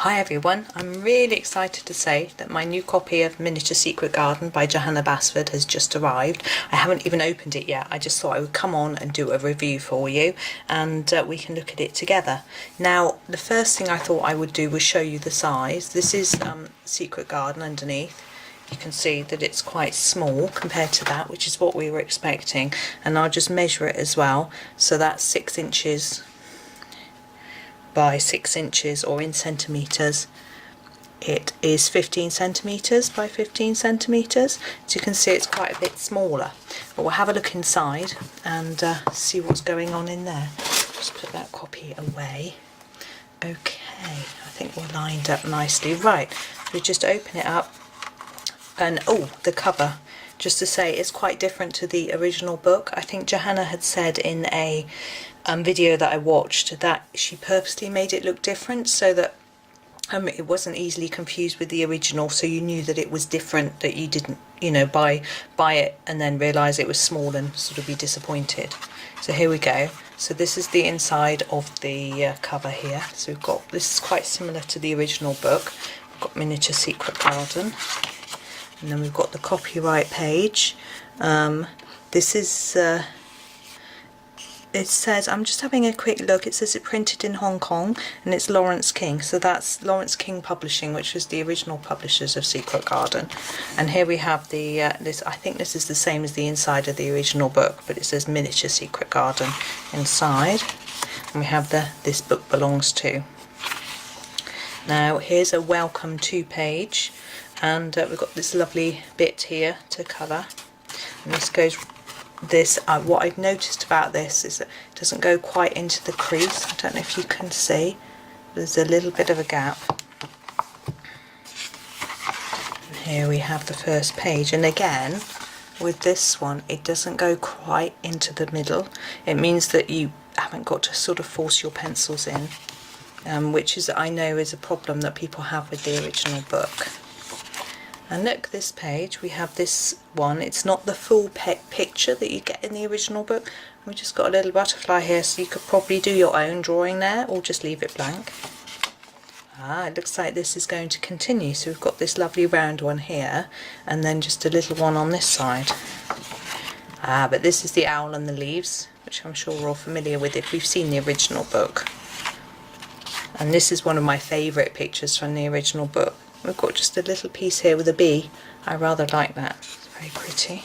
Hi everyone, I'm really excited to say that my new copy of Miniature Secret Garden by Johanna Basford has just arrived. I haven't even opened it yet. I just thought I would come on and do a review for you and we can look at it together. Now, the first thing I thought I would do was show you the size. This is Secret Garden underneath. You can see that it's quite small compared to that, which is what we were expecting. And I'll just measure it as well. So that's 6 inches by 6 inches, or in centimetres it is 15 centimetres by 15 centimetres. As you can see, it's quite a bit smaller, but we'll have a look inside and see what's going on in there. Just put that copy away. Okay, I think we're lined up nicely. Right, we just open it up and the cover, just to say, it's quite different to the original book. I think Johanna had said in a video that I watched that she purposely made it look different so that it wasn't easily confused with the original, so you knew that it was different, that you didn't, you know, buy it and then realise it was small and sort of be disappointed. So here we go. So this is the inside of the cover here. So we've got, this is quite similar to the original book. We've got Miniature Secret Garden, and then we've got the copyright page. This is it says, I'm just having a quick look, it says it printed in Hong Kong and it's Lawrence King, so that's Lawrence King Publishing, which was the original publishers of Secret Garden. And here we have the this, I think this is the same as the inside of the original book, but it says Miniature Secret Garden inside, and we have the This Book Belongs To. Now here's a welcome to page, and we've got this lovely bit here to colour, and this goes what I've noticed about this is that it doesn't go quite into the crease. I don't know if you can see, there's a little bit of a gap. And here we have the first page, and again with this one it doesn't go quite into the middle. It means that you haven't got to sort of force your pencils in, which is, I know, is a problem that people have with the original book. And look, this page, we have this one. It's not the full picture that you get in the original book. We've just got a little butterfly here, so you could probably do your own drawing there or just leave it blank. It looks like this is going to continue. So we've got this lovely round one here, and then just a little one on this side. But this is the owl and the leaves, which I'm sure we're all familiar with if we've seen the original book. And this is one of my favourite pictures from the original book. We've got just a little piece here with a bee. I rather like that. It's very pretty.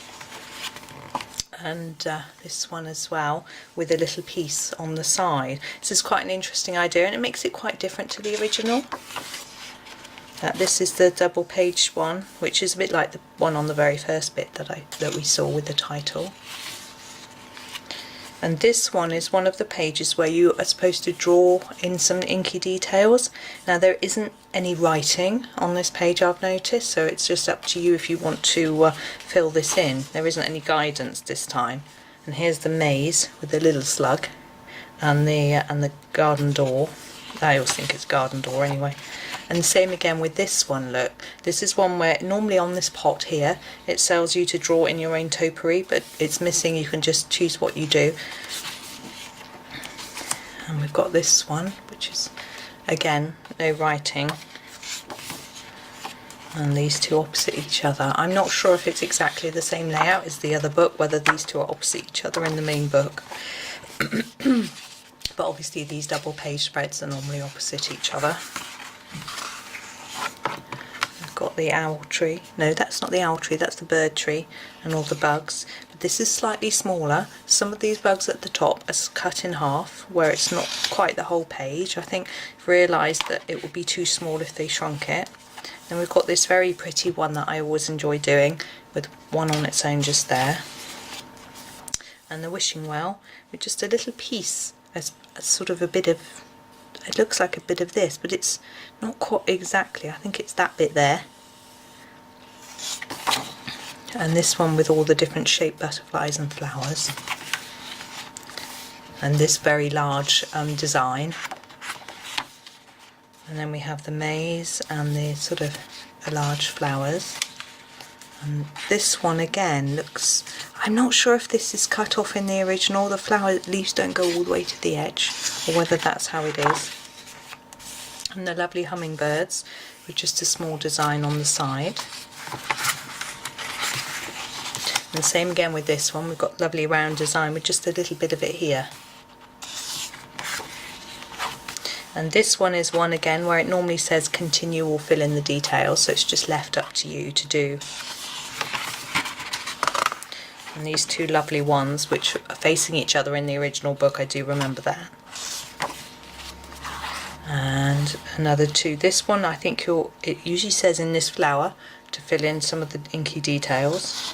And this one as well, with a little piece on the side. This is quite an interesting idea, and it makes it quite different to the original. This is the double page one, which is a bit like the one on the very first bit that we saw with the title. And this one is one of the pages where you are supposed to draw in some inky details. Now there isn't any writing on this page, I've noticed, so it's just up to you if you want to fill this in. There isn't any guidance this time. And here's the maze with the little slug and the garden door. I always think it's garden door anyway. And same again with this one, look. This is one where normally on this pot here it tells you to draw in your own topiary, but it's missing. You can just choose what you do. And we've got this one, which is again no writing, and these two opposite each other. I'm not sure if it's exactly the same layout as the other book, whether these two are opposite each other in the main book. But obviously these double page spreads are normally opposite each other. I've got the owl tree. No, that's not the owl tree, that's the bird tree and all the bugs. But this is slightly smaller. Some of these bugs at the top are cut in half, where it's not quite the whole page. I think I've realised that it would be too small if they shrunk it. Then we've got this very pretty one that I always enjoy doing, with one on its own just there. And the wishing well, with just a little piece, as sort of a bit of, it looks like a bit of this, but it's not quite exactly. I think it's that bit there. And this one with all the different shaped butterflies and flowers. And this very large design. And then we have the maze and the sort of large flowers. And this one again looks, I'm not sure if this is cut off in the original, the flower leaves don't go all the way to the edge, or whether that's how it is. And the lovely hummingbirds with just a small design on the side. And the same again with this one, we've got lovely round design with just a little bit of it here. And this one is one again where it normally says continue or fill in the details, so it's just left up to you to do. And these two lovely ones which are facing each other in the original book, I do remember that. And another two. This one I think it usually says in this flower to fill in some of the inky details.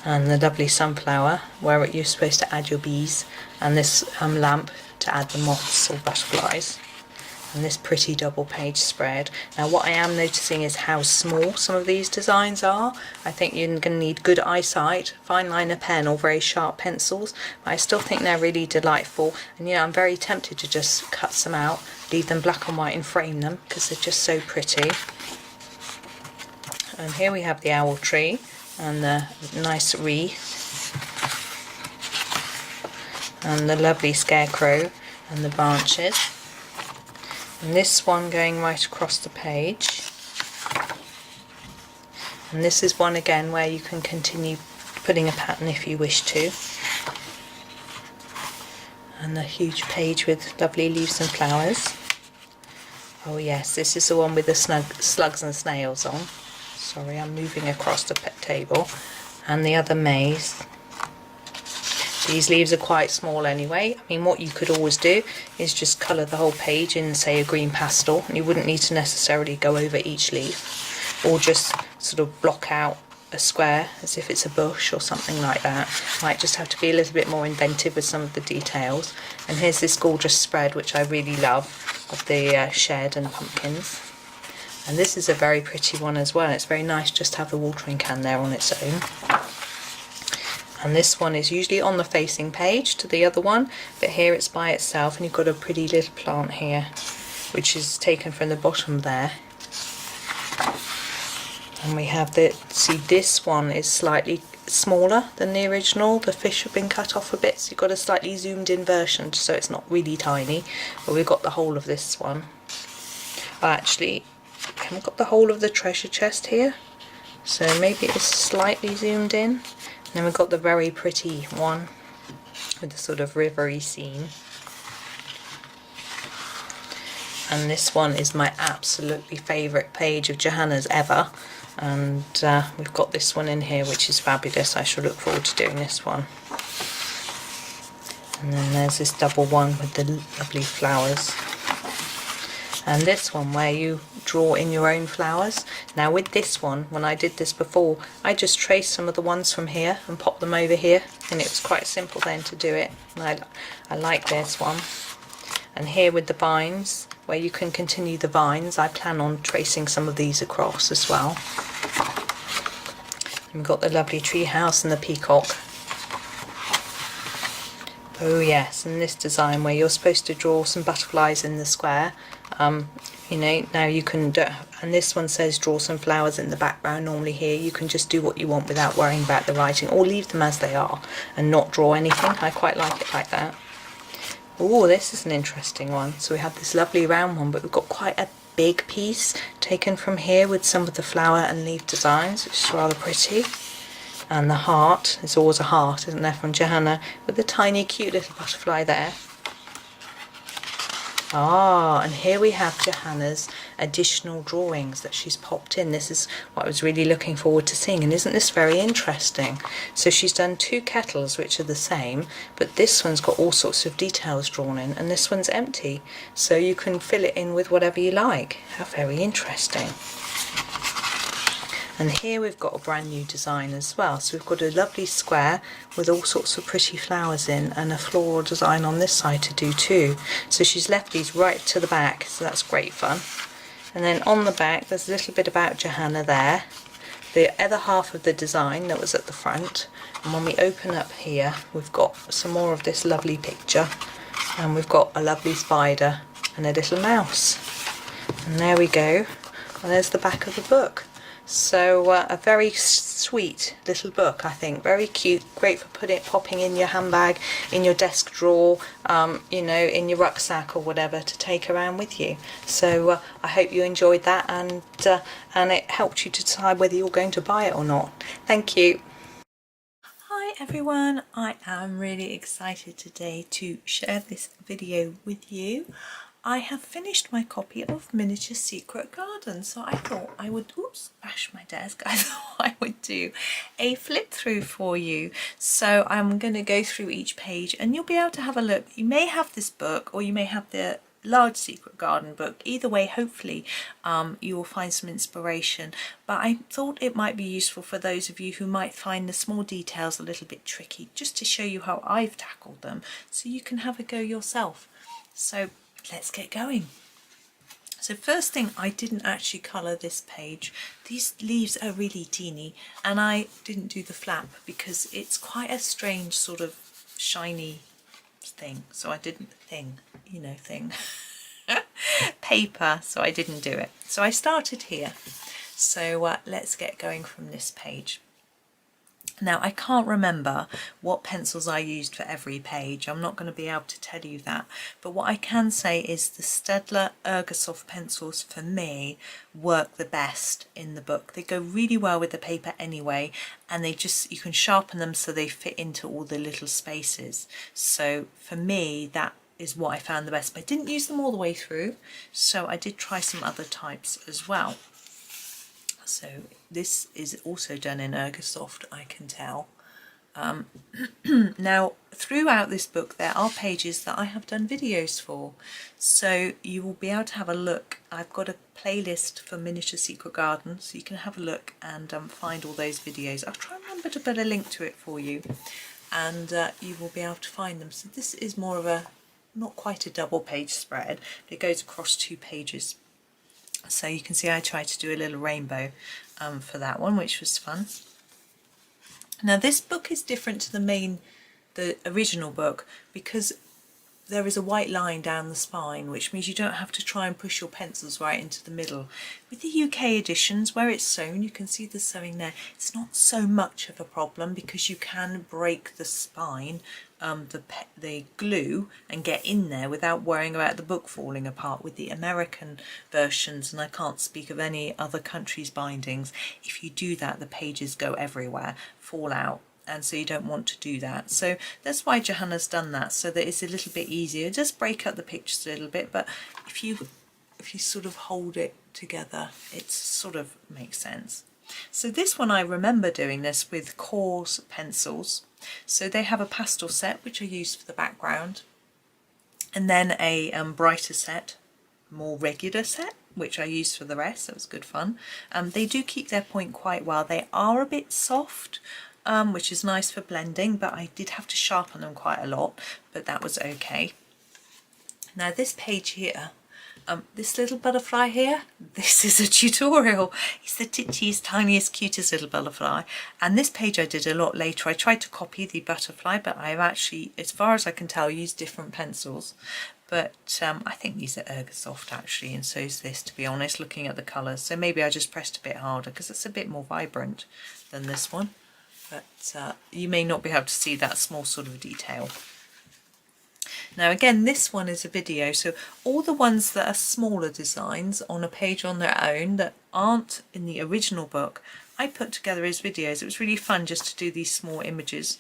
And the lovely sunflower where you're supposed to add your bees, and this lamp to add the moths or butterflies, and this pretty double page spread. Now what I am noticing is how small some of these designs are. I think you're going to need good eyesight, fine liner pen or very sharp pencils, but I still think they're really delightful, and I'm very tempted to just cut some out, leave them black and white and frame them because they're just so pretty. And here we have the owl tree and the nice wreath, and the lovely scarecrow and the branches, and this one going right across the page. And this is one again where you can continue putting a pattern if you wish to. And a huge page with lovely leaves and flowers. Oh yes, this is the one with the slugs and snails on. Sorry, I'm moving across the table. And the other maze. These leaves are quite small anyway. I mean, what you could always do is just colour the whole page in, say, a green pastel, and you wouldn't need to necessarily go over each leaf, or just sort of block out a square as if it's a bush or something like that. Might just have to be a little bit more inventive with some of the details. And here's this gorgeous spread which I really love of the shed and pumpkins. And this is a very pretty one as well. It's very nice just to have the watering can there on its own. And this one is usually on the facing page to the other one, but here it's by itself, and you've got a pretty little plant here which is taken from the bottom there. And we have see, this one is slightly smaller than the original. The fish have been cut off a bit, so you've got a slightly zoomed in version, so it's not really tiny, but we've got the whole of this one. Actually, haven't got the whole of the treasure chest here, so maybe it's slightly zoomed in. And then we've got the very pretty one with the sort of rivery scene. And this one is my absolutely favourite page of Johanna's ever. And we've got this one in here which is fabulous. I shall look forward to doing this one. And then there's this double one with the lovely flowers. And this one where you draw in your own flowers. Now with this one, when I did this before, I just traced some of the ones from here and popped them over here, and it was quite simple then to do it. And I like this one. And here with the vines, where you can continue the vines, I plan on tracing some of these across as well. And we've got the lovely tree house and the peacock. Oh yes, and this design where you're supposed to draw some butterflies in the square. Now you can do, and this one says draw some flowers in the background. Normally here you can just do what you want without worrying about the writing, or leave them as they are and not draw anything. I quite like it like that. Oh, this is an interesting one. So we have this lovely round one, but we've got quite a big piece taken from here with some of the flower and leaf designs, which is rather pretty. And the heart, there's always a heart, isn't there, from Johanna, with a tiny cute little butterfly there. Ah, and here we have Johanna's additional drawings that she's popped in. This is what I was really looking forward to seeing, and isn't this very interesting? So she's done two kettles which are the same, but this one's got all sorts of details drawn in, and this one's empty. So you can fill it in with whatever you like. How very interesting. And here we've got a brand new design as well. So we've got a lovely square with all sorts of pretty flowers in, and a floral design on this side to do too. So she's left these right to the back, so that's great fun. And then on the back there's a little bit about Johanna there, the other half of the design that was at the front. And when we open up here, we've got some more of this lovely picture, and we've got a lovely spider and a little mouse. And there we go, and there's the back of the book. So a very sweet little book, I think. Very cute, great for popping in your handbag, in your desk drawer, you know, in your rucksack or whatever, to take around with you. So I hope you enjoyed that, and it helped you to decide whether you're going to buy it or not. Thank you. Hi everyone, I am really excited today to share this video with you. I have finished my copy of Miniature Secret Garden, so I thought I would, oops, bash my desk, I thought I would do a flip through for you. So I'm going to go through each page and you'll be able to have a look. You may have this book or you may have the large Secret Garden book. Either way, hopefully you will find some inspiration, but I thought it might be useful for those of you who might find the small details a little bit tricky, just to show you how I've tackled them so you can have a go yourself. So let's get going. So first thing, I didn't actually colour this page. These leaves are really teeny and I didn't do the flap because it's quite a strange sort of shiny thing, so I didn't paper, so I didn't do it. So I started here. So let's get going from this page. Now I can't remember what pencils I used for every page. I'm not going to be able to tell you that, but what I can say is the Staedtler Ergosoft pencils for me work the best in the book. They go really well with the paper anyway, and they just, you can sharpen them so they fit into all the little spaces. So for me that is what I found the best, but I didn't use them all the way through, so I did try some other types as well. So this is also done in Ergosoft, I can tell. Now throughout this book there are pages that I have done videos for, so you will be able to have a look. I've got a playlist for Miniature Secret Garden, so you can have a look and find all those videos. I'll try and remember to put a link to it for you, and you will be able to find them. So this is more of a, not quite a double page spread, but it goes across 2 pages. So you can see I tried to do a little rainbow for that one, which was fun. Now this book is different to the original book because there is a white line down the spine, which means you don't have to try and push your pencils right into the middle. With the UK editions, where it's sewn, you can see the sewing there, it's not so much of a problem because you can break the spine, the glue, and get in there without worrying about the book falling apart. With the American versions, and I can't speak of any other country's bindings, if you do that the pages go everywhere, fall out, and so you don't want to do that. So that's why Johanna's done that, so that it's a little bit easier. Just break up the pictures a little bit, but if you sort of hold it together, it sort of makes sense. So this one, I remember doing this with coarse pencils. So they have a pastel set, which I used for the background, and then a brighter set, more regular set, which I used for the rest. That was good fun. They do keep their point quite well. They are a bit soft, which is nice for blending, but I did have to sharpen them quite a lot, but that was okay. Now this page here, this little butterfly here, this is a tutorial. It's the titchiest, tiniest, cutest little butterfly, and this page I did a lot later. I tried to copy the butterfly, but I've actually, as far as I can tell, used different pencils. But I think these are Ergosoft actually, and so is this, to be honest, looking at the colours. So maybe I just pressed a bit harder because it's a bit more vibrant than this one. But you may not be able to see that small sort of detail. Now again, this one is a video, so all the ones that are smaller designs on a page on their own that aren't in the original book, I put together as videos. It was really fun just to do these small images.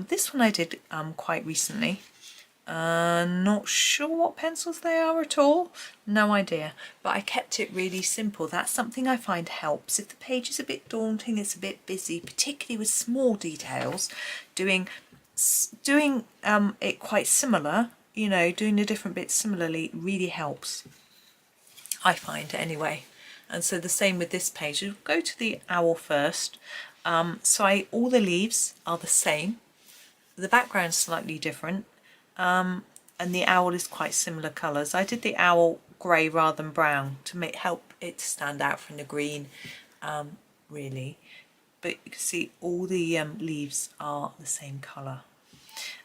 This one I did quite recently. Not sure what pencils they are at all, no idea, but I kept it really simple. That's something I find helps. If the page is a bit daunting, it's a bit busy, particularly with small details, doing it quite similar, you know, doing the different bits similarly really helps, I find anyway. And so the same with this page. We'll go to the owl first. So all the leaves are the same, the background's slightly different, and the owl is quite similar colours. I did the owl grey rather than brown to help it stand out from the green, really. But you can see all the leaves are the same colour.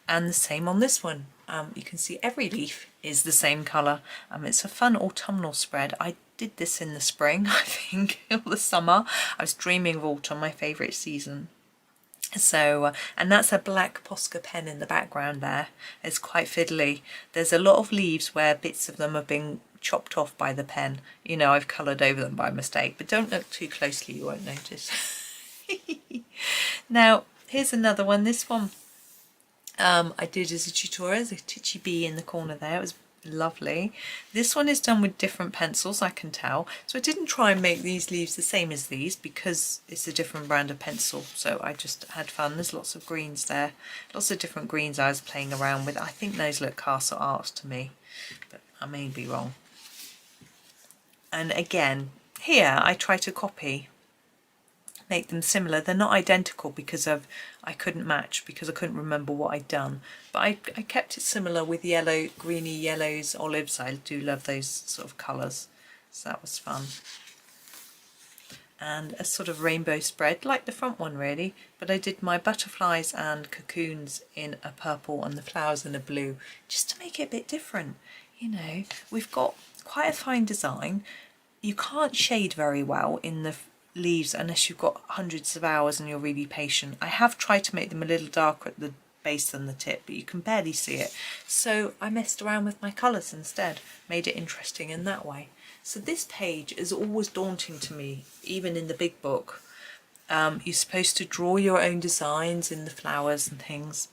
And the same on this one. You can see every leaf is the same colour. It's a fun autumnal spread. I did this in the spring, I think, or the summer. I was dreaming of autumn, my favourite season. So, and that's a black Posca pen in the background there. It's quite fiddly. There's a lot of leaves where bits of them have been chopped off by the pen. You know, I've coloured over them by mistake, but don't look too closely, you won't notice. Now, here's another one. This one I did as a tutorial. There's a titchy bee in the corner there. It was lovely. This one is done with different pencils, I can tell. So I didn't try and make these leaves the same as these because it's a different brand of pencil. So I just had fun. There's lots of greens there. Lots of different greens I was playing around with. I think those look Castle Arts to me, but I may be wrong. And again, here I try to copy, make them similar. They're not identical because I couldn't match, because I couldn't remember what I'd done. But I kept it similar with yellow, greeny yellows, olives. I do love those sort of colours. So that was fun. And a sort of rainbow spread, like the front one really. But I did my butterflies and cocoons in a purple and the flowers in a blue, just to make it a bit different. You know, we've got quite a fine design. You can't shade very well in the leaves unless you've got hundreds of hours and you're really patient. I have tried to make them a little darker at the base than the tip, but you can barely see it. So I messed around with my colours instead, made it interesting in that way. So this page is always daunting to me, even in the big book. You're supposed to draw your own designs in the flowers and things.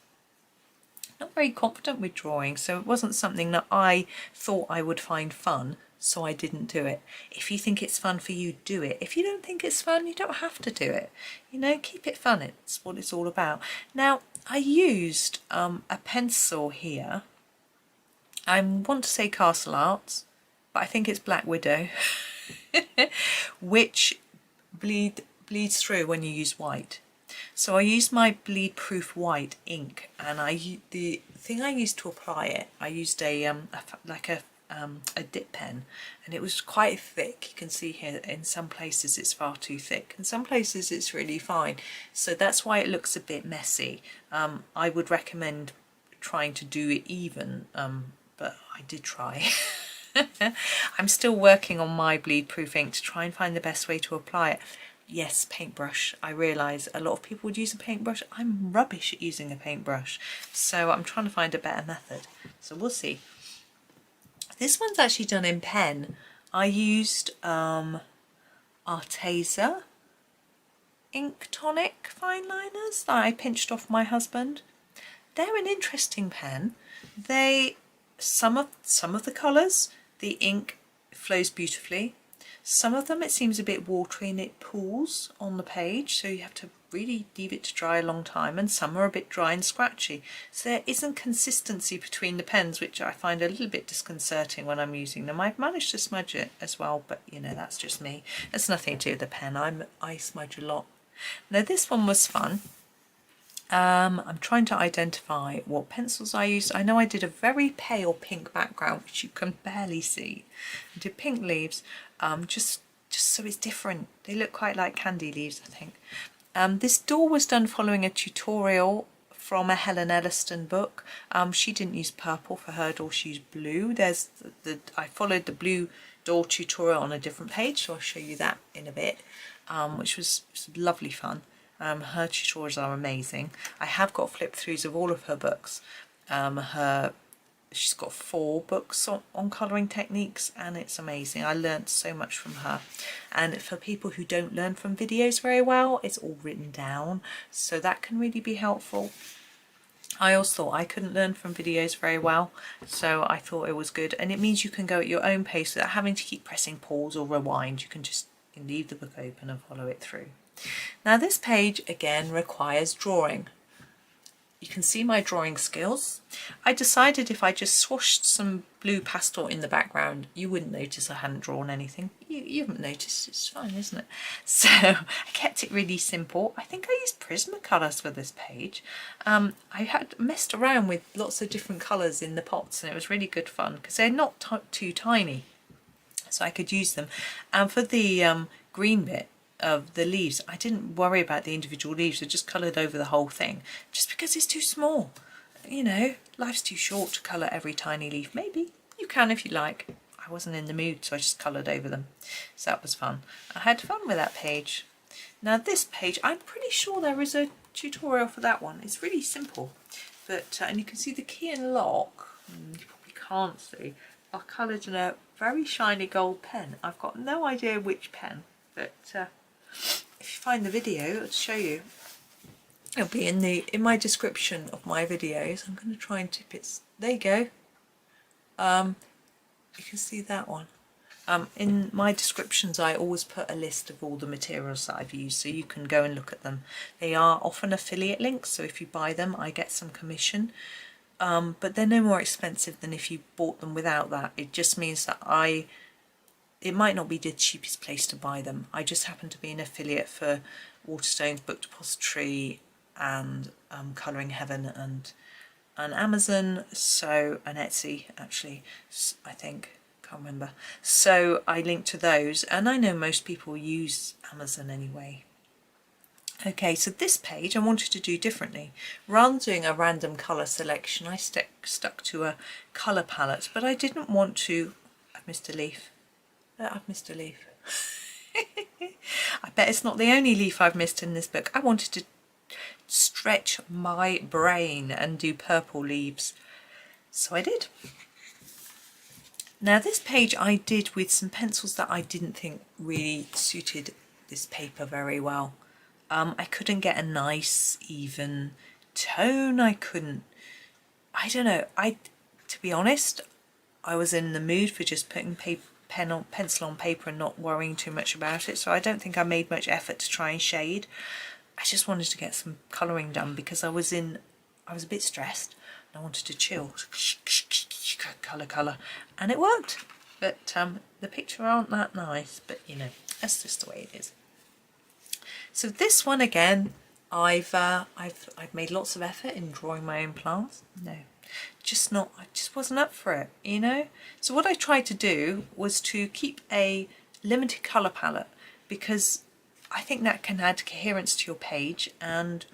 Not very confident with drawing, so it wasn't something that I thought I would find fun, so I didn't do it. If you think it's fun for you, do it. If you don't think it's fun, you don't have to do it. You know, keep it fun. It's what it's all about. Now, I used a pencil here. I want to say Castle Arts, but I think it's Black Widow, which bleeds through when you use white. So I used my bleed proof white ink, and the thing I used to apply it, I used a dip pen, and it was quite thick. You can see here in some places it's far too thick, in some places it's really fine, so that's why it looks a bit messy. I would recommend trying to do it even, but I did try. I'm still working on my bleed proof ink to try and find the best way to apply it. Yes, paintbrush. I realise a lot of people would use a paintbrush. I'm rubbish at using a paintbrush, so I'm trying to find a better method. So we'll see. This one's actually done in pen. I used Arteza ink tonic fine liners that I pinched off my husband. They're an interesting pen. Some of the colours, the ink flows beautifully. Some of them it seems a bit watery and it pools on the page, so you have to really leave it to dry a long time, and some are a bit dry and scratchy. So there isn't consistency between the pens, which I find a little bit disconcerting when I'm using them. I've managed to smudge it as well, but you know, that's just me. That's nothing to do with the pen. I smudge a lot. Now this one was fun. I'm trying to identify what pencils I used. I know I did a very pale pink background, which you can barely see. I did pink leaves, just so it's different. They look quite like candy leaves, I think. This door was done following a tutorial from a Helen Elliston book. She didn't use purple for her door, she used blue. I followed the blue door tutorial on a different page, so I'll show you that in a bit, which was lovely fun. Her tutorials are amazing. I have got flip throughs of all of her books. She's got 4 books on colouring techniques, and it's amazing. I learnt so much from her. And for people who don't learn from videos very well, it's all written down, so that can really be helpful. I also thought I couldn't learn from videos very well, so I thought it was good, and it means you can go at your own pace without having to keep pressing pause or rewind. You can just leave the book open and follow it through. Now this page again requires drawing. You can see my drawing skills. I decided if I just swashed some blue pastel in the background, you wouldn't notice I hadn't drawn anything. You haven't noticed, it's fine, isn't it? So I kept it really simple. I think I used Prismacolors for this page. I had messed around with lots of different colours in the pots, and it was really good fun because they're not too tiny, so I could use them. And for the green bit of the leaves, I didn't worry about the individual leaves. I just coloured over the whole thing, just because it's too small. You know, life's too short to colour every tiny leaf. Maybe you can if you like. I I wasn't in the mood, so I just coloured over them. So that was fun. I had fun with that page. Now this page, I'm pretty sure there is a tutorial for that one. It's really simple, but and you can see the key and lock, you probably can't see, are coloured in a very shiny gold pen. I've got no idea which pen, but if you find the video, I'll show you. It'll be in my description of my videos. I'm going to try and tip it. There you go. You can see that one. In my descriptions, I always put a list of all the materials that I've used, so you can go and look at them. They are often affiliate links, so if you buy them, I get some commission. But they're no more expensive than if you bought them without that. It just means that it might not be the cheapest place to buy them. I just happen to be an affiliate for Waterstones, Book Depository, and Colouring Heaven, and Amazon, and Etsy actually, I think, can't remember. So I link to those, and I know most people use Amazon anyway. Okay, so this page I wanted to do differently. Rather than doing a random colour selection, I stuck to a colour palette, but I didn't want to. I've missed a leaf. I've missed a leaf. I bet it's not the only leaf I've missed in this book. I wanted to stretch my brain and do purple leaves, so I did. Now this page I did with some pencils that I didn't think really suited this paper very well. I couldn't get a nice even tone. I don't know, to be honest, I was in the mood for just putting pencil on paper and not worrying too much about it, so I don't think I made much effort to try and shade. I just wanted to get some colouring done because I was a bit stressed and I wanted to chill. Colour, and it worked. But the picture aren't that nice, but you know, that's just the way it is. So this one again, I've made lots of effort in drawing my own plants. No, I just wasn't up for it, you know. So what I tried to do was to keep a limited colour palette, because I think that can add coherence to your page, and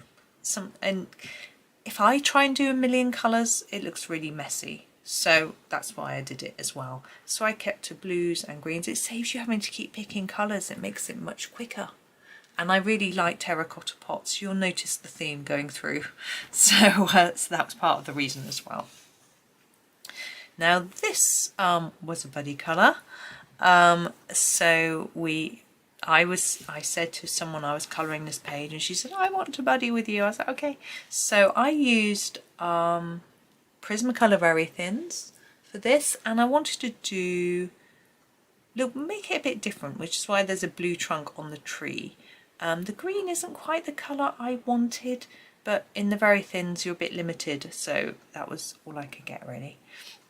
if I try and do a million colours, it looks really messy. So that's why I did it as well. So I kept to blues and greens. It saves you having to keep picking colours. It makes it much quicker. And I really like terracotta pots. You'll notice the theme going through. So that was part of the reason as well. Now this was a buddy colour. I said to someone I was colouring this page, and she said, I want to buddy with you. I was like, okay. So I used Prismacolor Very Thins for this, and I wanted to make it a bit different, which is why there's a blue trunk on the tree. The green isn't quite the colour I wanted, but in the Very Thins you're a bit limited, so that was all I could get really.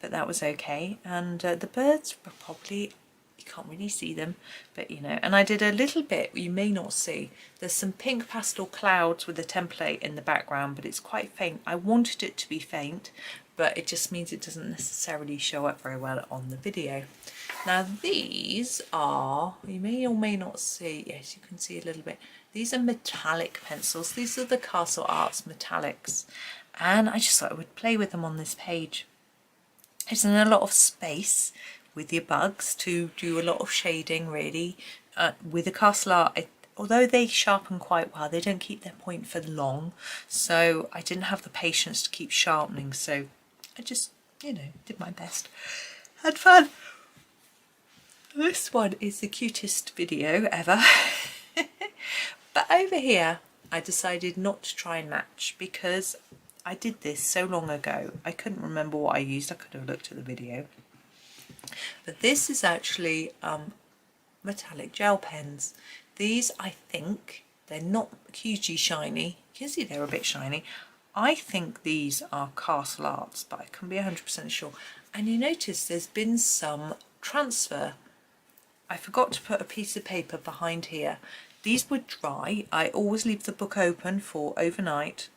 But that was okay, and the birds were probably, you can't really see them, but you know, and I did a little bit you may not see. There's some pink pastel clouds with a template in the background, but it's quite faint. I wanted it to be faint, but it just means it doesn't necessarily show up very well on the video. Now these are, you may or may not see, yes you can see a little bit, these are metallic pencils. These are the Castle Arts metallics, and I just thought I would play with them on this page. There's a lot of space with your bugs to do a lot of shading really. With the Castle Art, although they sharpen quite well, they don't keep their point for long, so I didn't have the patience to keep sharpening, so I just, you know, did my best. Had fun. This one is the cutest video ever. But over here I decided not to try and match, because I did this so long ago I couldn't remember what I used. I could have looked at the video. But this is actually metallic gel pens. These, I think, they're not hugely shiny. You can see they're a bit shiny. I think these are Castle Arts, but I can be 100% sure. And you notice there's been some transfer. I forgot to put a piece of paper behind here. These would dry. I always leave the book open for overnight,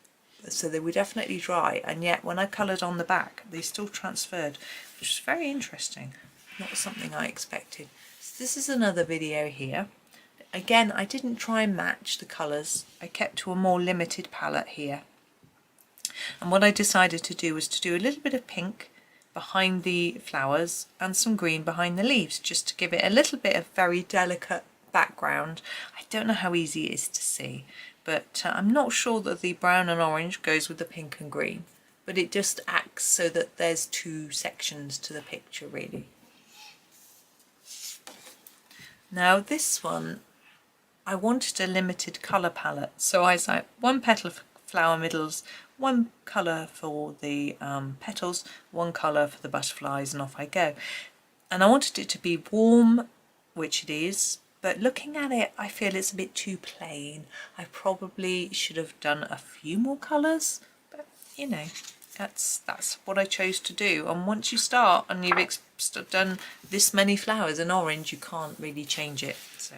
so they were definitely dry, and yet when I coloured on the back they still transferred, which is very interesting. Not something I expected. So this is another video here. Again, I didn't try and match the colours. I kept to a more limited palette here. And what I decided to do was to do a little bit of pink behind the flowers and some green behind the leaves, just to give it a little bit of very delicate background. I don't know how easy it is to see, but I'm not sure that the brown and orange goes with the pink and green, but it just acts so that there's two sections to the picture really. Now this one, I wanted a limited colour palette, so I was like one petal of flower middles, one colour for the petals, one colour for the butterflies, and off I go. And I wanted it to be warm, which it is, but looking at it I feel it's a bit too plain. I probably should have done a few more colours, but you know, that's what I chose to do. And once you start and you've done this many flowers in orange, you can't really change it. So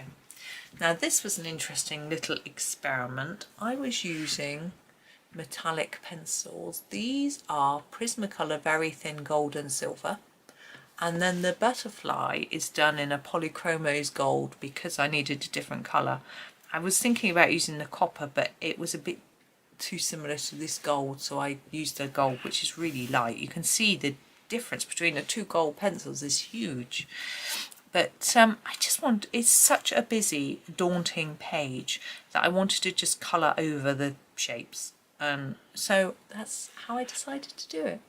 now this was an interesting little experiment. I was using metallic pencils. These are Prismacolor Very Thin Gold and Silver, and then the butterfly is done in a Polychromos Gold because I needed a different colour. I was thinking about using the copper, but it was a bit too similar to this gold, so I used the gold, which is really light. You can see the difference between the two gold pencils is huge. But I just want, it's such a busy, daunting page that I wanted to just colour over the shapes. So that's how I decided to do it.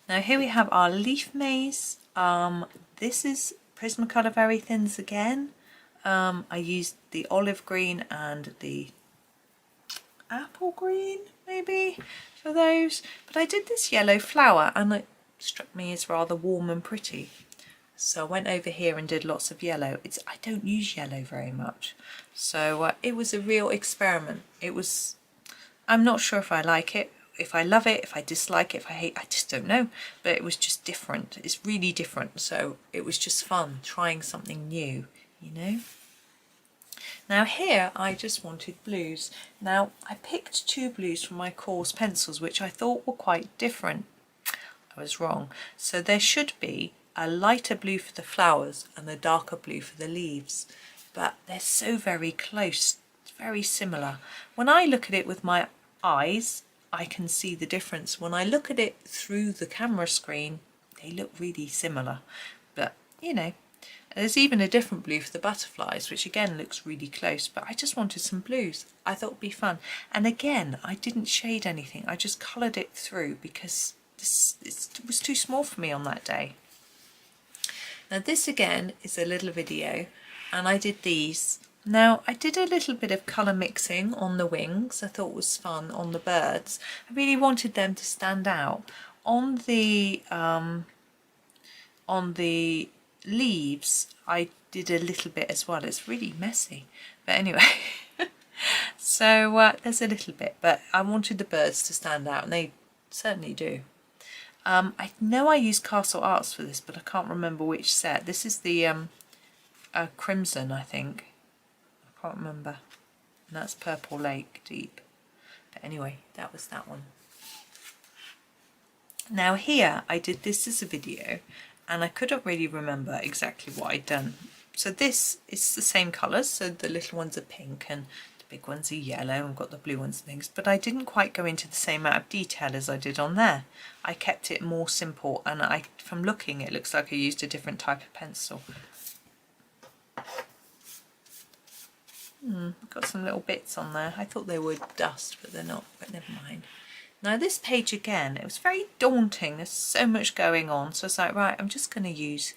Now here we have our leaf maze. This is Prismacolor Very Thins again. I used the olive green and the apple green maybe for those, but I did this yellow flower and it struck me as rather warm and pretty. So I went over here and did lots of yellow. I don't use yellow very much. So it was a real experiment. I'm not sure if I like it, if I love it, if I dislike it, if I hate, I just don't know. But it was just different. It's really different. So it was just fun trying something new, you know. Now here I just wanted blues. Now I picked two blues from my coarse pencils, which I thought were quite different. I was wrong. So there should be a lighter blue for the flowers and a darker blue for the leaves, but they're so very close, very similar. When I look at it with my eyes, I can see the difference. When I look at it through the camera screen, they look really similar. But you know, there's even a different blue for the butterflies, which again looks really close, but I just wanted some blues. I thought it'd be fun. And again, I didn't shade anything. I just coloured it through because it was too small for me on that day. Now this again is a little video, and I did these. Now I did a little bit of colour mixing on the wings. I thought it was fun on the birds. I really wanted them to stand out. On the leaves I did a little bit as well. It's really messy, but anyway. So there's a little bit, but I wanted the birds to stand out, and they certainly do. I know I used Castle Arts for this, but I can't remember which set. This is the Crimson, I think. I can't remember. And that's Purple Lake Deep. But anyway, that was that one. Now here, I did this as a video, and I couldn't really remember exactly what I'd done. So this is the same colours, so the little ones are pink and big ones are yellow, and got the blue ones and things, but I didn't quite go into the same amount of detail as I did on there. I kept it more simple, and from looking it looks like I used a different type of pencil. Got some little bits on there. I thought they were dust, but they're not, but never mind. Now this page again, it was very daunting. There's so much going on, so it's like, right, I'm just going to use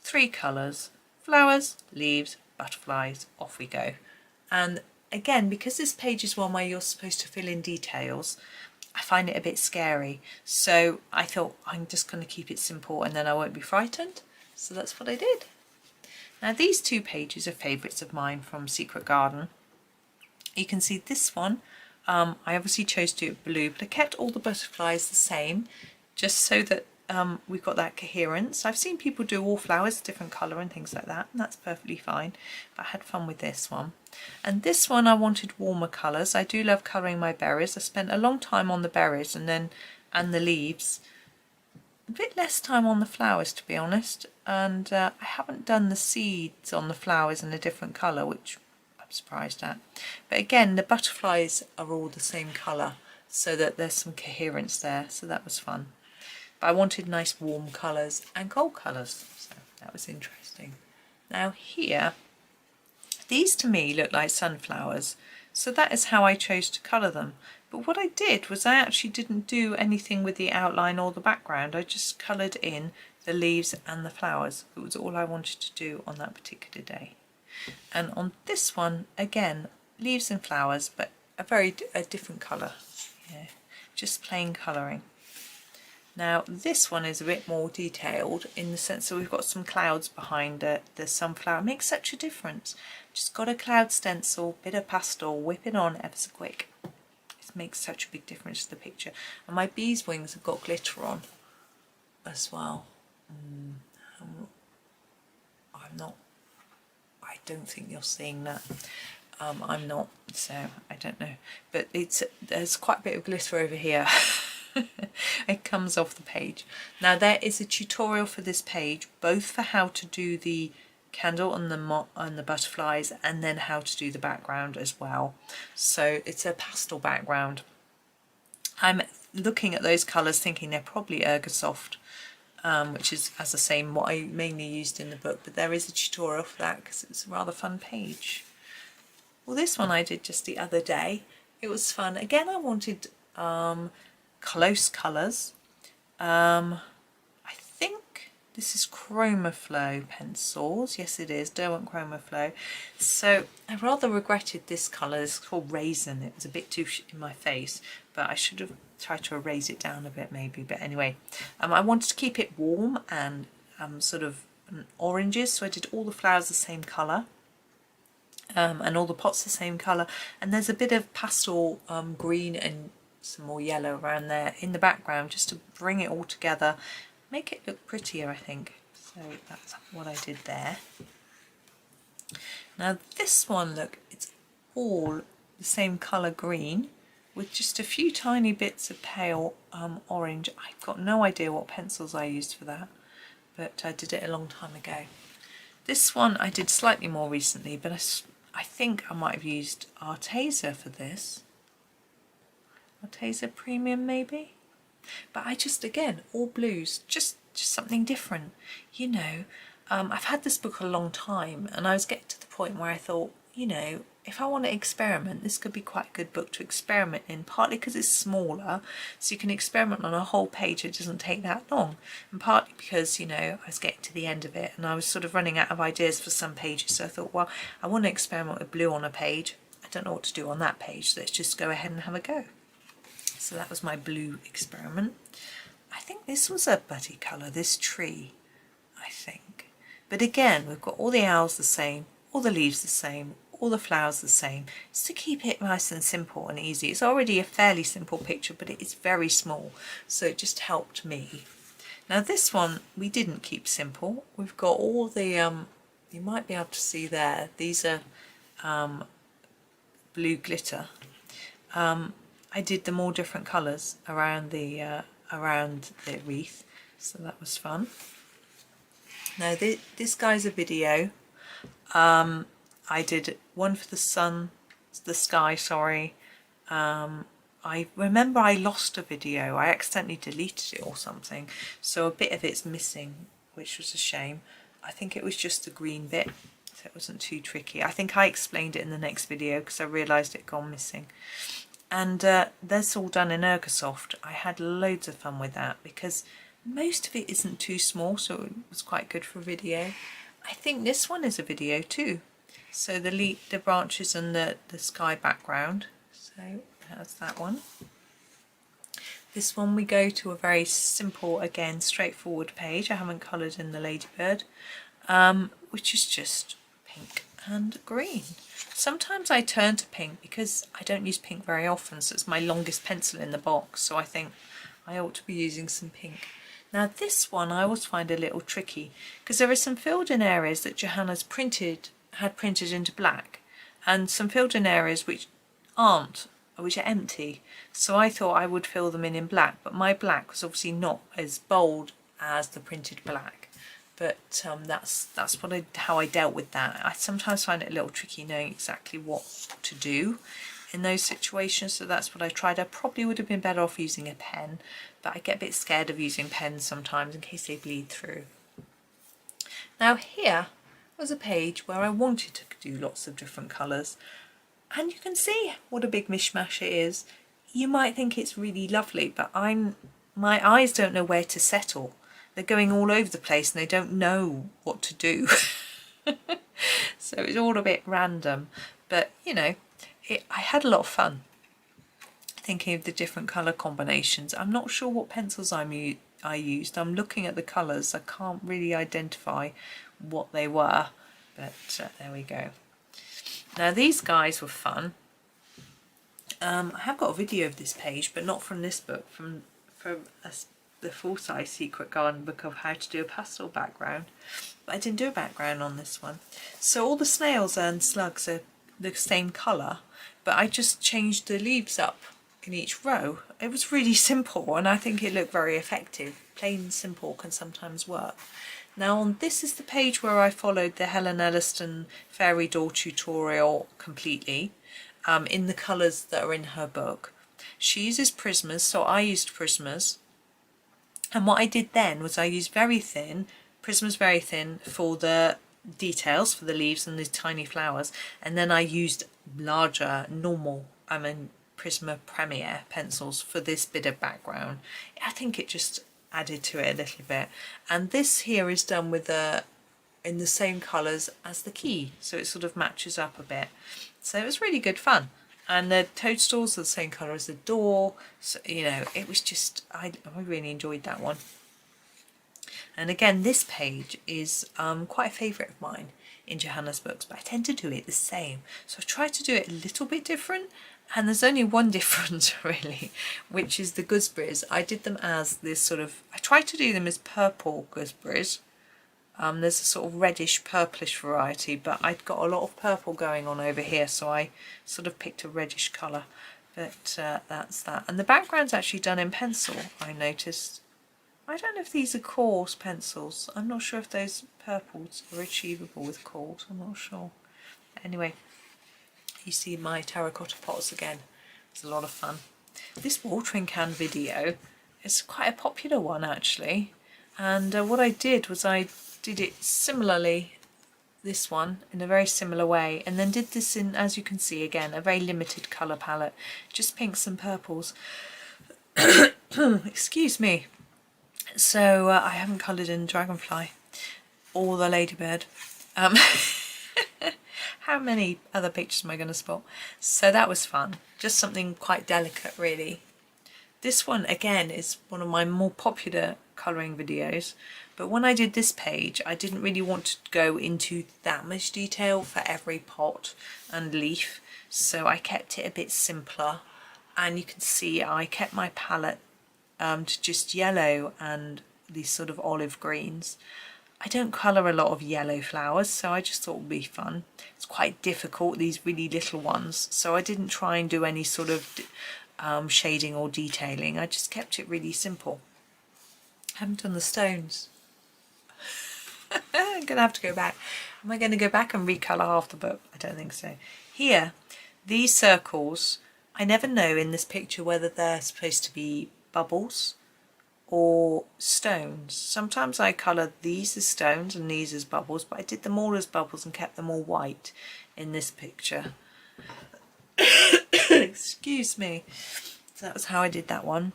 3 colours: flowers, leaves, butterflies, off we go. And again, because this page is one where you're supposed to fill in details, I find it a bit scary. So I thought I'm just going to keep it simple and then I won't be frightened. So that's what I did. Now these 2 pages are favourites of mine from Secret Garden. You can see this one, I obviously chose to do it blue, but I kept all the butterflies the same, just so that we've got that coherence. I've seen people do all flowers different colour and things like that, and that's perfectly fine, but I had fun with this one. And this one I wanted warmer colours. I do love colouring my berries. I spent a long time on the berries and the leaves, a bit less time on the flowers to be honest, and I haven't done the seeds on the flowers in a different colour, which I'm surprised at. But again, the butterflies are all the same colour, so that there's some coherence there, so that was fun. but I wanted nice warm colours and cold colours, so that was interesting. Now here, these to me look like sunflowers, so that is how I chose to colour them. But what I did was I actually didn't do anything with the outline or the background. I just coloured in the leaves and the flowers. It was all I wanted to do on that particular day. And on this one, again, leaves and flowers, but a different colour. Yeah, just plain colouring. Now this one is a bit more detailed in the sense that we've got some clouds behind it. The sunflower makes such a difference. Just got a cloud stencil, bit of pastel, whip it on ever so quick. It makes such a big difference to the picture. And my bee's wings have got glitter on as well. I don't think you're seeing that. I'm not, so I don't know. But there's quite a bit of glitter over here. It comes off the page. Now there is a tutorial for this page, both for how to do the candle and the butterflies, and then how to do the background as well. So it's a pastel background. I'm looking at those colours thinking they're probably Ergosoft, which is, as I say, what I mainly used in the book, but there is a tutorial for that because it's a rather fun page. Well, this one I did just the other day. It was fun. Again, I wanted close colours. I think this is Chromaflow pencils. Yes, it is Derwent Chromaflow. So I rather regretted this colour. It's called Raisin. It was a bit too in my face, but I should have tried to erase it down a bit maybe. But anyway, I wanted to keep it warm and sort of oranges, so I did all the flowers the same colour. And all the pots the same colour, and there's a bit of pastel green and some more yellow around there in the background just to bring it all together, make it look prettier, I think. So that's what I did there. Now this one, look, it's all the same colour green with just a few tiny bits of pale orange. I've got no idea what pencils I used for that, but I did it a long time ago. This one I did slightly more recently, but I think I might have used Arteza for this. Arteza Premium maybe? But I just, again, all blues, just something different. You know, I've had this book a long time, and I was getting to the point where I thought, you know, if I want to experiment, this could be quite a good book to experiment in, partly because it's smaller, so you can experiment on a whole page. It doesn't take that long, and partly because, you know, I was getting to the end of it and I was sort of running out of ideas for some pages, so I thought, well, I want to experiment with blue on a page. I don't know what to do on that page, so let's just go ahead and have a go. So that was my blue experiment. I think this was a buddy colour, this tree, I think. But again, we've got all the owls the same, all the leaves the same, all the flowers the same. It's to keep it nice and simple and easy. It's already a fairly simple picture, but it is very small, so it just helped me. Now this one we didn't keep simple. We've got all the you might be able to see there, these are blue glitter. I did them all different colours around the wreath, so that was fun. Now this guy's a video. I did one for the sky, sorry. I remember I lost a video. I accidentally deleted it or something, so a bit of it's missing, which was a shame. I think it was just the green bit, so it wasn't too tricky. I think I explained it in the next video because I realised it had gone missing. And that's all done in Ergosoft. I had loads of fun with that because most of it isn't too small, so it was quite good for video. I think this one is a video too. So the branches and the sky background. So that's that one. This one we go to a very simple, again, straightforward page. I haven't coloured in the ladybird, which is just pink and green. Sometimes I turn to pink because I don't use pink very often, so it's my longest pencil in the box, so I think I ought to be using some pink. Now this one I always find a little tricky because there are some filled in areas that Johanna's had printed into black, and some filled in areas which are empty, so I thought I would fill them in black, but my black was obviously not as bold as the printed black. But that's how I dealt with that. I sometimes find it a little tricky knowing exactly what to do in those situations, so that's what I tried. I probably would have been better off using a pen, but I get a bit scared of using pens sometimes in case they bleed through. Now here was a page where I wanted to do lots of different colours, and you can see what a big mishmash it is. You might think it's really lovely, but my eyes don't know where to settle. They're going all over the place and they don't know what to do. So it's all a bit random, but you know, I had a lot of fun thinking of the different colour combinations. I'm not sure what pencils I used. I'm looking at the colours. I can't really identify what they were, but there we go. Now these guys were fun. I have got a video of this page, but not from this book, from the full-size Secret Garden book of how to do a pastel background. But I didn't do a background on this one. So all the snails and slugs are the same colour, but I just changed the leaves up in each row. It was really simple, and I think it looked very effective. Plain and simple can sometimes work. Now this is the page where I followed the Helen Elliston Fairy Doll tutorial completely, in the colours that are in her book. She uses Prismas, so I used Prismas. And what I did then was I used very thin, Prismas very thin for the details, for the leaves and the tiny flowers. And then I used larger, normal, Prisma Premier pencils for this bit of background. I think it just added to it a little bit. And this here is done with in the same colours as the key, so it sort of matches up a bit. So it was really good fun. And the toadstools are the same colour as the door, so you know, it was just, I really enjoyed that one. And again, this page is quite a favourite of mine in Johanna's books, but I tend to do it the same. So I've tried to do it a little bit different, and there's only one difference really, which is the gooseberries. I did them as this sort of, I tried to do them as purple gooseberries. There's a sort of reddish purplish variety, but I'd got a lot of purple going on over here, so I sort of picked a reddish colour. But that's that. And the background's actually done in pencil, I noticed. I don't know if these are coarse pencils. I'm not sure if those purples are achievable with coarse. I'm not sure. Anyway, you see my terracotta pots again. It's a lot of fun. This watering can video is quite a popular one actually. And what I did was I did it similarly, this one, in a very similar way, and then did this in, as you can see again, a very limited colour palette, just pinks and purples. Excuse me. So I haven't coloured in Dragonfly or the Ladybird. How many other pictures am I going to spot? So that was fun, just something quite delicate really. This one again is one of my more popular colouring videos, but when I did this page I didn't really want to go into that much detail for every pot and leaf, so I kept it a bit simpler, and you can see I kept my palette to just yellow and these sort of olive greens. I don't colour a lot of yellow flowers, so I just thought it would be fun. It's quite difficult, these really little ones, so I didn't try and do any sort of shading or detailing. I just kept it really simple. I haven't done the stones. I'm going to have to go back. Am I going to go back and recolour half the book? I don't think so. Here, these circles, I never know in this picture whether they're supposed to be bubbles or stones. Sometimes I colour these as stones and these as bubbles, but I did them all as bubbles and kept them all white in this picture. Excuse me. So that was how I did that one.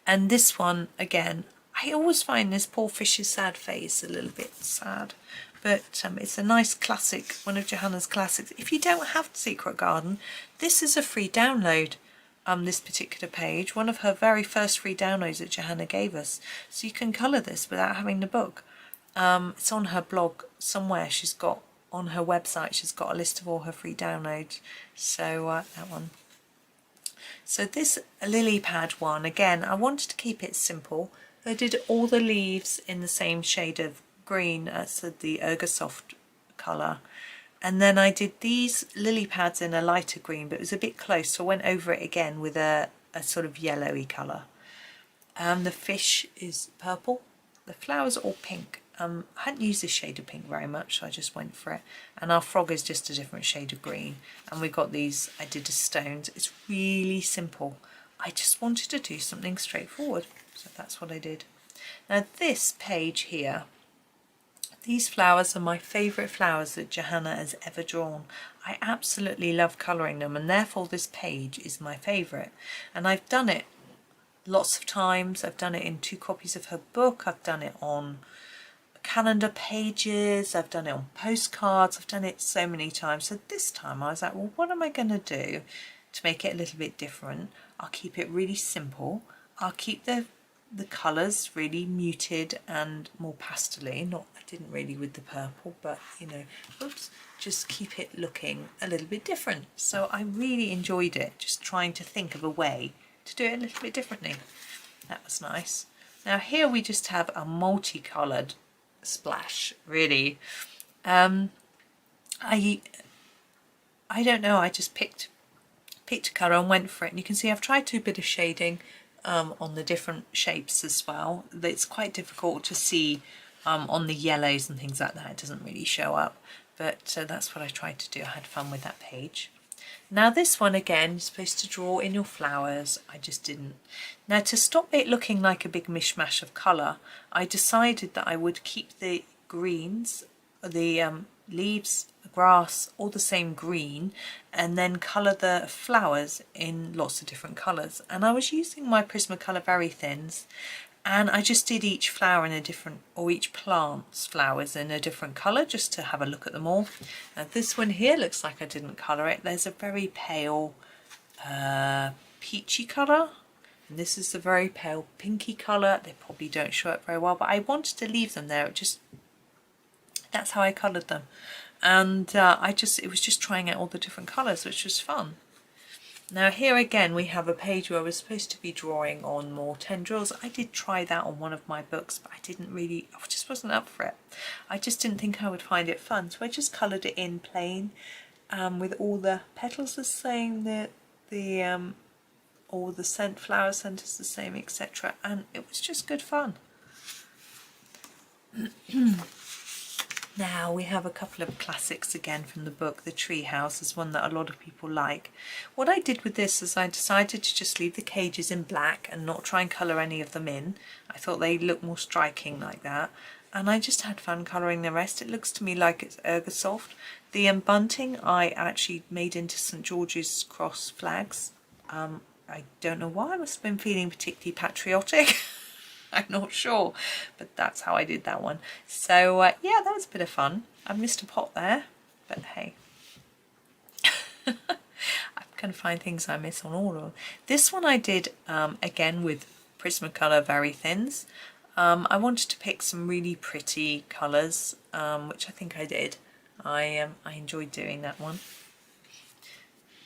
And this one, again, I always find this poor fish's sad face a little bit sad, but it's a nice classic, one of Johanna's classics. If you don't have Secret Garden, this is a free download, this particular page, one of her very first free downloads that Johanna gave us, so you can colour this without having the book. It's on her blog somewhere. She's got, on her website, she's got a list of all her free downloads, so that one. So this lily pad one, again, I wanted to keep it simple. I did all the leaves in the same shade of green as the Ergosoft colour. And then I did these lily pads in a lighter green, but it was a bit close, so I went over it again with a sort of yellowy colour. The fish is purple. The flowers are all pink. I hadn't used this shade of pink very much, so I just went for it. And our frog is just a different shade of green. And we've got these, I did as stones. It's really simple. I just wanted to do something straightforward, so that's what I did. Now this page here, these flowers are my favourite flowers that Johanna has ever drawn. I absolutely love colouring them, and therefore this page is my favourite. And I've done it lots of times. I've done it in 2 copies of her book, I've done it on calendar pages, I've done it on postcards, I've done it so many times. So this time I was like, well, what am I going to do to make it a little bit different? I'll keep it really simple. I'll keep the colours really muted and more pastel-y. Not, I didn't really with the purple, but you know, oops, just keep it looking a little bit different. So I really enjoyed it, just trying to think of a way to do it a little bit differently. That was nice. Now here we just have a multicoloured splash, really. I don't know, I just picked a colour and went for it, and you can see I've tried to do a bit of shading on the different shapes as well. It's quite difficult to see on the yellows and things like that, it doesn't really show up, but that's what I tried to do. I had fun with that page. Now this one again, you're supposed to draw in your flowers. I just didn't. Now to stop it looking like a big mishmash of colour, I decided that I would keep the greens, the leaves, the grass, all the same green, and then colour the flowers in lots of different colours. And I was using my Prismacolor Very Thins, and I just did each flower in a different, or each plant's flowers in a different colour, just to have a look at them all. Now this one here looks like I didn't colour it. There's a very pale peachy colour, and this is a very pale pinky colour. They probably don't show up very well, but I wanted to leave them there. It just, that's how I coloured them. And it was just trying out all the different colours, which was fun. Now here again we have a page where I was supposed to be drawing on more tendrils. I did try that on one of my books, but I just wasn't up for it. I just didn't think I would find it fun, so I just coloured it in plain, with all the petals the same, all the flower centres the same, etc. And it was just good fun. Now we have a couple of classics again from the book. The Tree House is one that a lot of people like. What I did with this is I decided to just leave the cages in black and not try and colour any of them in. I thought they looked more striking like that, and I just had fun colouring the rest. It looks to me like it's Ergosoft. The bunting I actually made into St George's Cross flags. I don't know why, I must have been feeling particularly patriotic. I'm not sure, but that's how I did that one. So yeah, that was a bit of fun. I missed a pot there, but hey. I'm going to find things I miss on all of them. This one I did again with Prismacolor Very Thins. I wanted to pick some really pretty colours, which I think I did. I enjoyed doing that one.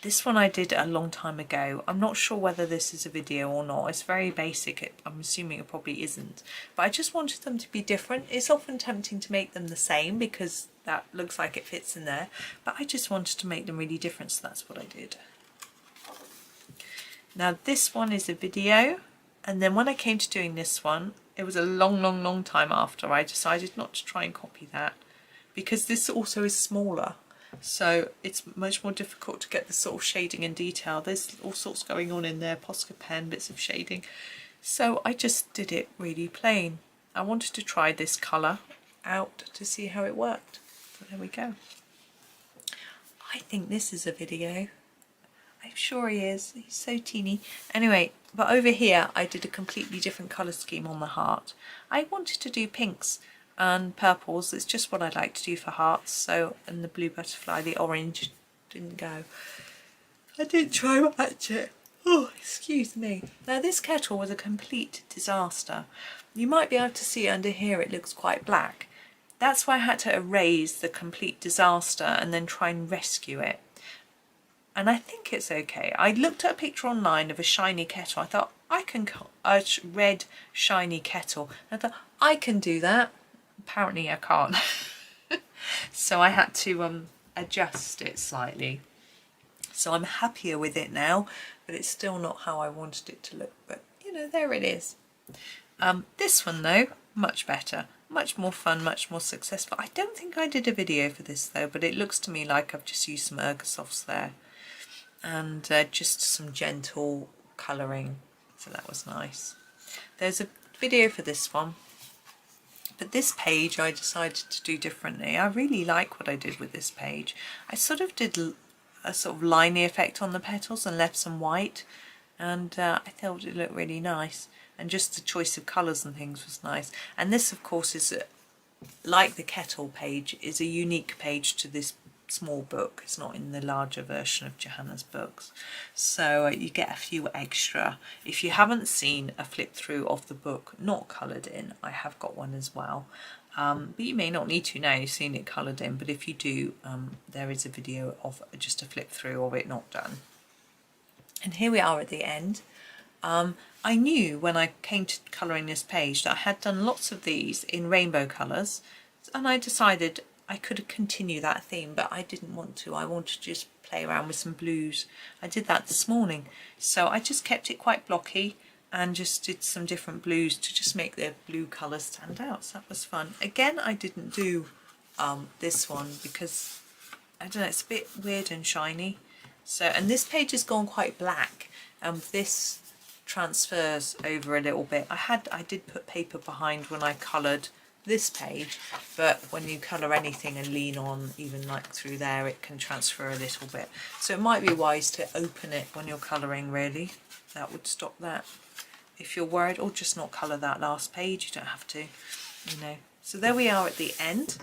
This one I did a long time ago. I'm not sure whether this is a video or not. It's very basic. I'm assuming it probably isn't. But I just wanted them to be different. It's often tempting to make them the same because that looks like it fits in there. But I just wanted to make them really different, so that's what I did. Now this one is a video. And then when I came to doing this one, it was a long time after I decided not to try and copy that, because this also is smaller. So it's much more difficult to get the sort of shading and detail. There's all sorts going on in there, Posca pen, bits of shading. So I just did it really plain. I wanted to try this colour out to see how it worked. So there we go. I think this is a video. I'm sure he is. He's so teeny. Anyway, but over here I did a completely different colour scheme on the heart. I wanted to do pinks and purples. It's just what I like to do for hearts. So, and the blue butterfly, the orange didn't go. I didn't try much it. Oh, excuse me. Now this kettle was a complete disaster. You might be able to see under here it looks quite black. That's why I had to erase the complete disaster and then try and rescue it. And I think it's okay. I looked at a picture online of a shiny kettle. I thought, I can, a red shiny kettle. I thought, I can do that. Apparently I can't. So I had to adjust it slightly. So I'm happier with it now, but it's still not how I wanted it to look. But you know, there it is. This one though, much better, much more fun, much more successful. I don't think I did a video for this though, but it looks to me like I've just used some Ergosofts there and just some gentle colouring, so that was nice. There's a video for this one, but this page I decided to do differently. I really like what I did with this page. I sort of did a sort of liney effect on the petals and left some white, and I thought it looked really nice, and just the choice of colours and things was nice. And this of course is like the kettle page, is a unique page to this small book. It's not in the larger version of Johanna's books, so you get a few extra. If you haven't seen a flip through of the book not coloured in, I have got one as well, but you may not need to now you've seen it coloured in, but if you do, there is a video of just a flip through of it not done. And here we are at the end. I knew when I came to colouring this page that I had done lots of these in rainbow colours, and I decided I could continue that theme, but I didn't want to. I wanted to just play around with some blues. I did that this morning, so I just kept it quite blocky and just did some different blues to just make the blue colour stand out, so that was fun. Again, I didn't do this one because, I don't know, it's a bit weird and shiny. So, and this page has gone quite black, and this transfers over a little bit. I did put paper behind when I coloured this page, but when you colour anything and lean on, even like through there, it can transfer a little bit. So it might be wise to open it when you're colouring, really. That would stop that. If you're worried, or just not colour that last page, you don't have to, you know. So there we are at the end.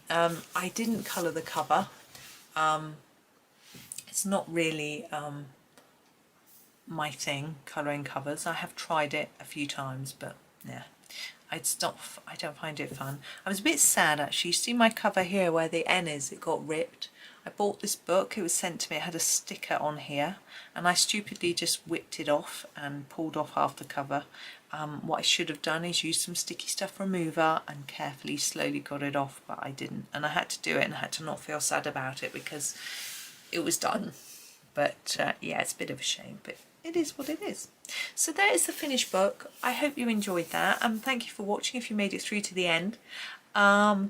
I didn't colour the cover. It's not really my thing, colouring covers. I have tried it a few times, but yeah, I don't find it fun. I was a bit sad actually. You see my cover here where the N is, it got ripped. I bought this book, it was sent to me, it had a sticker on here, and I stupidly just whipped it off and pulled off half the cover. What I should have done is use some sticky stuff remover and carefully, slowly got it off, but I didn't, and I had to do it, and I had to not feel sad about it because it was done. But yeah, it's a bit of a shame, but it is what it is. So there is the finished book. I hope you enjoyed that, and thank you for watching if you made it through to the end.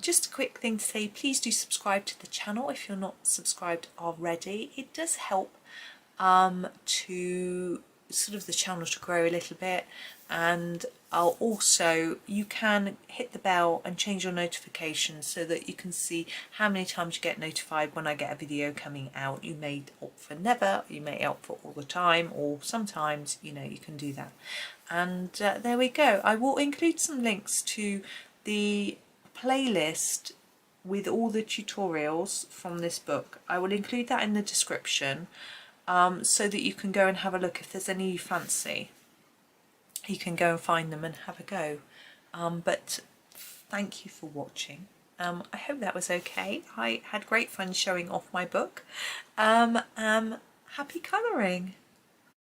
Just a quick thing to say, please do subscribe to the channel if you're not subscribed already. It does help to sort of the channel to grow a little bit, and also you can hit the bell and change your notifications so that you can see how many times you get notified when I get a video coming out. You may opt for never, you may opt for all the time, or sometimes, you know, you can do that. And there we go. I will include some links to the playlist with all the tutorials from this book. I will include that in the description, so that you can go and have a look. If there's any you fancy, you can go and find them and have a go. But thank you for watching. I hope that was okay. I had great fun showing off my book. Happy colouring.